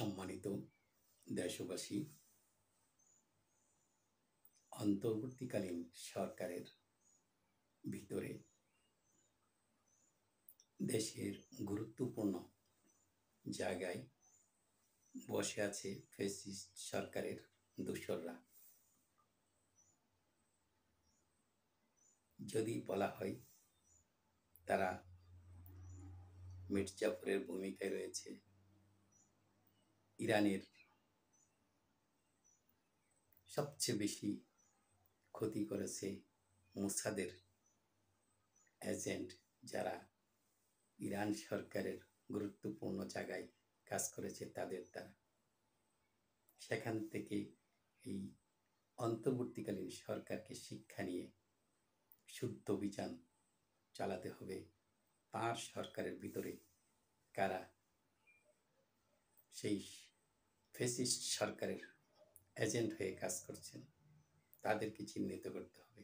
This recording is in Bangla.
সম্মানিত দেশবাসী, অন্তর্বর্তীকালীন সরকারের ভিতরে দেশের গুরুত্বপূর্ণ জায়গায় বসে আছে ফ্যাসিস্ট সরকারের দোসররা। যদি বলা হয় তারা মির্জাফরের ভূমিকায় রয়েছে, ইরানের সবচেয়ে বেশি ক্ষতি করেছে মোসাদের এজেন্ট, যারা ইরান সরকারের গুরুত্বপূর্ণ জায়গায় কাজ করেছে তাদের দ্বারা। সেখান থেকে এই অন্তর্বর্তীকালীন সরকারকে শিক্ষা নিয়ে শুদ্ধ অভিযান চালাতে হবে। তার সরকারের ভিতরে কারা সেই ফ্যাসিস্ট সরকারের এজেন্ট হয়ে কাজ করছেন তাদেরকে চিহ্নিত করতে হবে।